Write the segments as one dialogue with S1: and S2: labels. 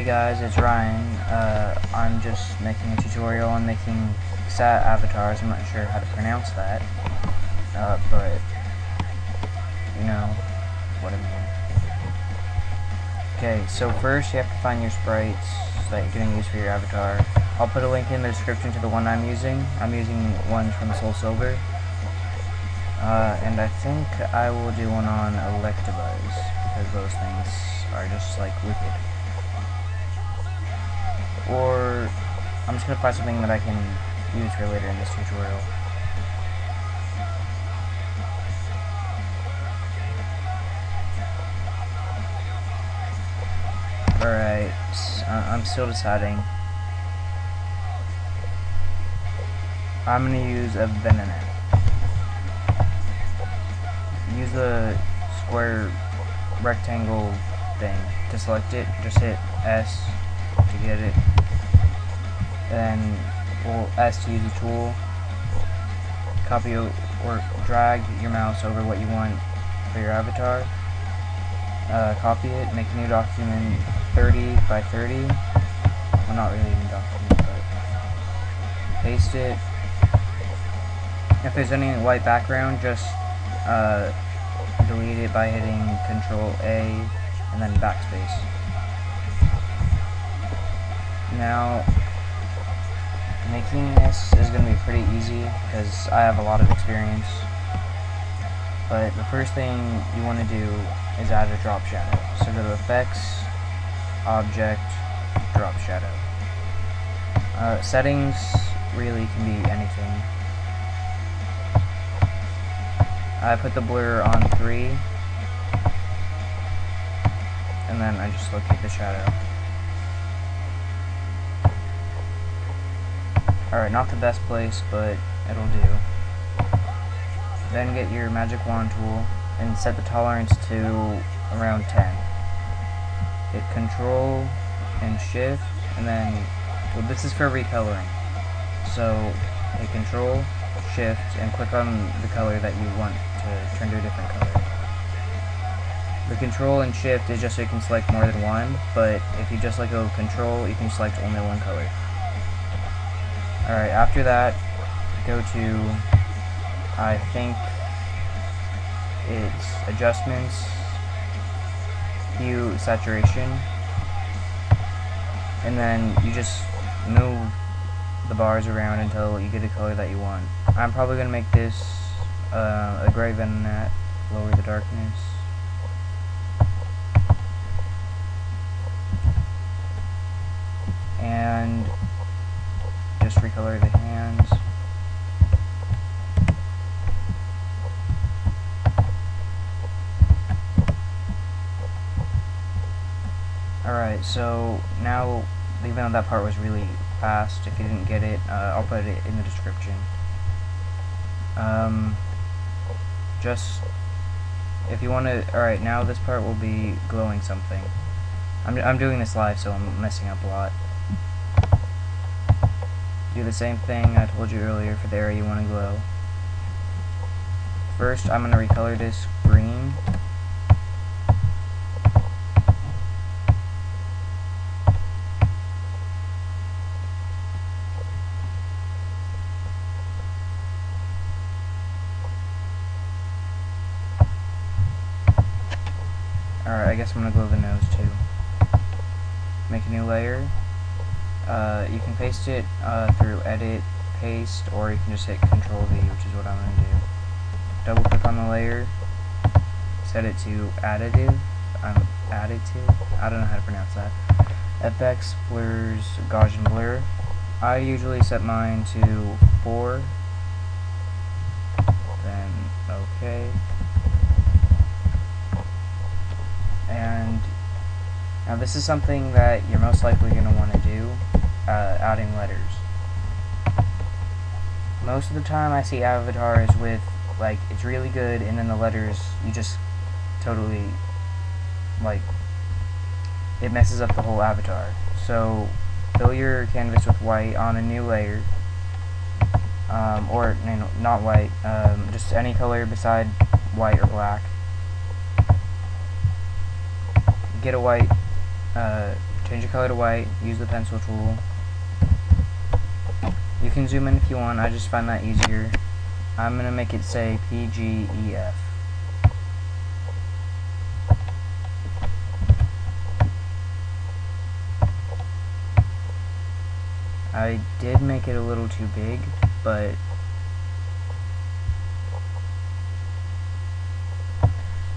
S1: Hey guys, it's Ryan. I'm just making a tutorial on making sat avatars. I'm not sure how to pronounce that, but you know what I mean. Okay, so first you have to find your sprites that you're going to use for your avatar. I'll put a link in the description to the one I'm using. I'm using ones from Soul Silver. And I think I will do one on Electabuzz, because those things are just like wicked. Or I'm just going to find something that I can use for later in this tutorial. Alright, I'm still deciding. I'm going to use a Venonat. Use the square rectangle thing to select it. Just hit S to get it. Then we'll S to use the tool. Copy or drag your mouse over what you want for your avatar. Copy it, make a new document 30 by 30. Well, not really a new document, but paste it. If there's any white background, just delete it by hitting Control A and then backspace. Now, making this is going to be pretty easy because I have a lot of experience. But the first thing you want to do is add a drop shadow. So go to Effects, Object, Drop Shadow. Settings really can be anything. I put the blur on 3, and then I just locate the shadow. Alright, not the best place, but it'll do. Then get your magic wand tool and set the tolerance to around 10. Hit Control and Shift, and then, well, this is for recoloring. So hit Control, Shift, and click on the color that you want to turn to a different color. The Control and Shift is just so you can select more than one, but if you just let go of Control, you can select only one color. Alright, after that, go to, I think it's Adjustments, Hue, Saturation, and then you just move the bars around until you get a color that you want. I'm probably going to make this a gray Venonat, lower the darkness. And just recolor the hands. Alright, so now, even though that part was really fast, if you didn't get it, I'll put it in the description. Just, if you want to, alright, now this part will be glowing something. I'm doing this live, so I'm messing up a lot. Do the same thing I told you earlier for the area you want to glow. First, I'm going to recolor this green. Alright, I guess I'm going to glow the nose too. Make a new layer. You can paste it through Edit, Paste, or you can just hit Control V, which is what I'm going to do. Double click on the layer, set it to Additive. I don't know how to pronounce that. FX, Blurs, Gaussian Blur. I usually set mine to 4. Then OK. And now this is something that you're most likely going to want to do, adding letters. Most of the time I see avatars with, like, it's really good, and then the letters, you just totally, like, it messes up the whole avatar. So fill your canvas with white on a new layer, or not white, just any color beside white or black. Get a white change the color to white, use the pencil tool. You can zoom in if you want, I just find that easier. I'm going to make it say PGEF. I did make it a little too big, but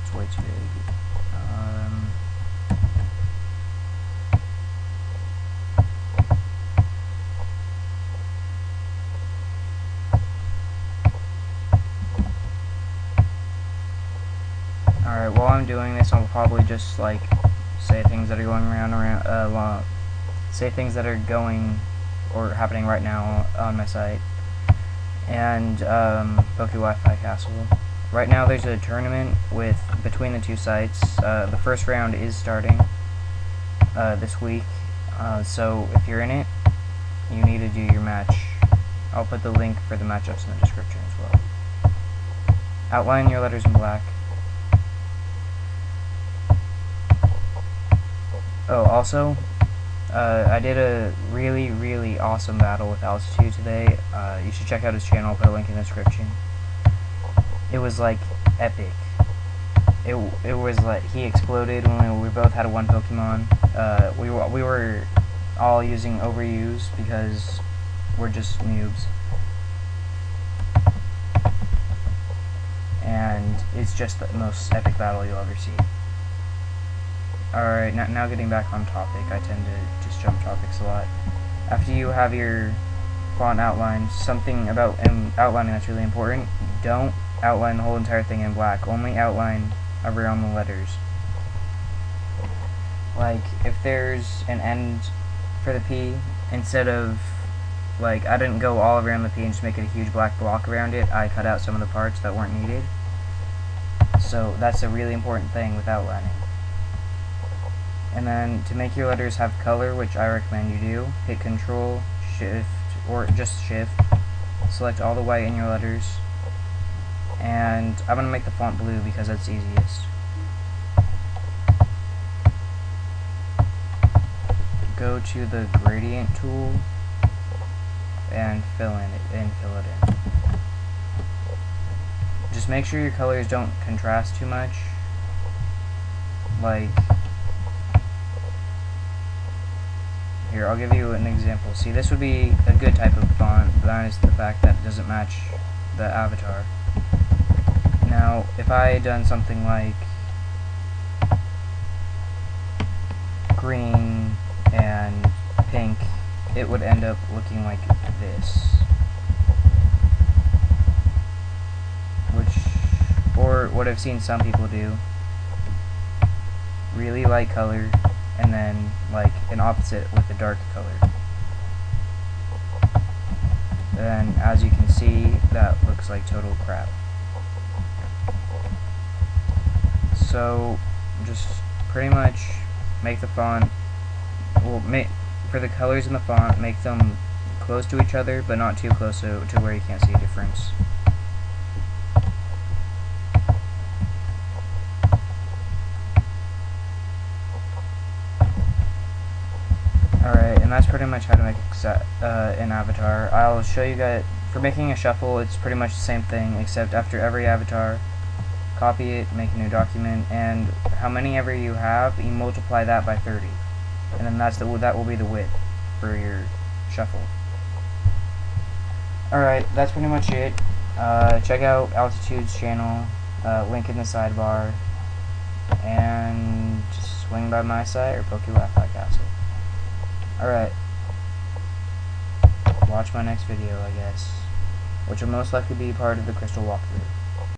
S1: it's way too big. Alright, while I'm doing this, I'll probably just like say things that are going say things that are going or happening right now on my site. And Poke Wi-Fi Castle. Right now there's a tournament between the two sites. The first round is starting this week. So if you're in it, you need to do your match. I'll put the link for the matchups in the description as well. Outline your letters in black. Oh, also, I did a really awesome battle with Altitude today. You should check out his channel. I'll put a link in the description. It was like epic. It was like he exploded when we both had one Pokemon. We were all using Overuse because we're just noobs. And it's just the most epic battle you'll ever see. Alright, now getting back on topic. I tend to just jump topics a lot. After you have your font outlined, something about outlining that's really important, don't outline the whole entire thing in black. Only outline around the letters. Like, if there's an end for the P, instead of, like, I didn't go all around the P and just make it a huge black block around it, I cut out some of the parts that weren't needed. So that's a really important thing with outlining. And then to make your letters have color, which I recommend you do, hit Control, Shift, or just Shift, select all the white in your letters, and I'm going to make the font blue because that's easiest. Go to the gradient tool and fill it in. Just make sure your colors don't contrast too much. Like, here, I'll give you an example. See, this would be a good type of font, minus the fact that it doesn't match the avatar. Now, if I had done something like green and pink, it would end up looking like this. Or what I've seen some people do, really light color, and then like an opposite with a dark color. And as you can see, that looks like total crap. So just pretty much make the font, well, for the colors in the font, make them close to each other, but not too close to where you can't see a difference. Alright, and that's pretty much how to make an avatar. I'll show you guys, for making a shuffle, it's pretty much the same thing, except after every avatar, copy it, make a new document, and how many ever you have, you multiply that by 30. And then that will be the width for your shuffle. Alright, that's pretty much it. Check out Altitude's channel, link in the sidebar, and just swing by my site or Poke Wi-Fi Castle. Alright, watch my next video, I guess, which will most likely be part of the crystal walkthrough.